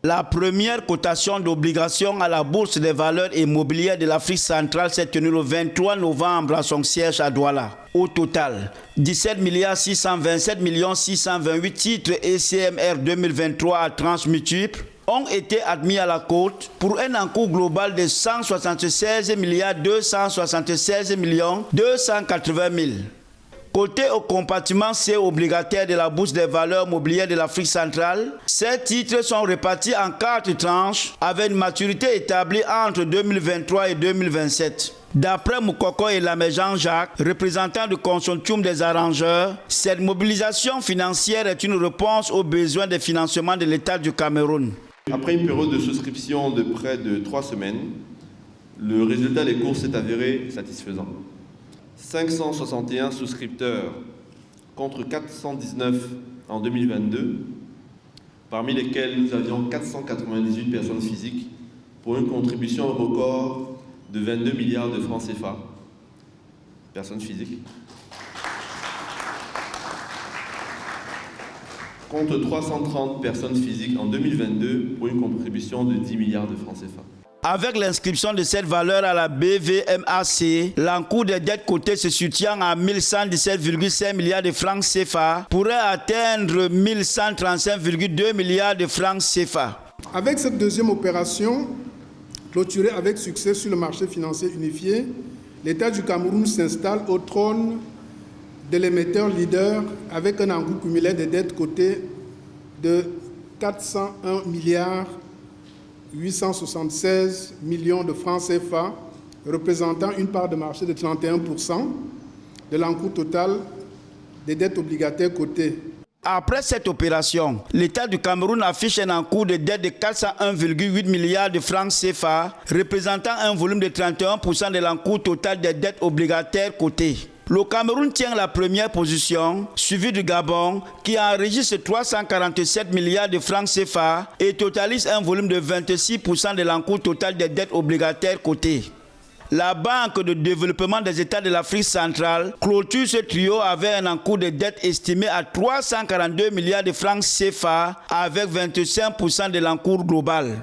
La première cotation d'obligations à la Bourse des valeurs immobilières de l'Afrique centrale s'est tenue le 23 novembre à son siège à Douala. Au total, 17 627 628 titres ECMR 2023 à tranches multiples ont été admis à la cote pour un encours global de 176 276 280 000. Côté au compartiment C obligataire de la Bourse des valeurs mobilières de l'Afrique centrale, ces titres sont répartis en 4 tranches avec une maturité établie entre 2023 et 2027. D'après Moukoko et Lamé Jean-Jacques, représentant du consortium des arrangeurs, cette mobilisation financière est une réponse aux besoins de financement de l'État du Cameroun. Après une période de souscription de près de 3 semaines, le résultat des courses s'est avéré satisfaisant. 561 souscripteurs contre 419 en 2022, parmi lesquels nous avions 498 personnes physiques pour une contribution record de 22 milliards de francs CFA. Personnes physiques. Contre 330 personnes physiques en 2022 pour une contribution de 10 milliards de francs CFA. Avec l'inscription de cette valeur à la BVMAC, l'encours des dettes cotées se soutient à 1117,5 milliards de francs CFA pourrait atteindre 1135,2 milliards de francs CFA. Avec cette deuxième opération, clôturée avec succès sur le marché financier unifié, l'État du Cameroun s'installe au trône de l'émetteur leader avec un encours cumulé de dettes cotées de 401 milliards 876 millions de francs CFA, représentant une part de marché de 31% de l'encours total des dettes obligataires cotées. Après cette opération, l'État du Cameroun affiche un encours de dette de 401,8 milliards de francs CFA, représentant un volume de 31% de l'encours total des dettes obligataires cotées. Le Cameroun tient la première position, suivi du Gabon, qui enregistre 347 milliards de francs CFA et totalise un volume de 26% de l'encours total des dettes obligataires cotées. La Banque de développement des États de l'Afrique centrale clôture ce trio avec un encours de dette estimé à 342 milliards de francs CFA avec 25% de l'encours global.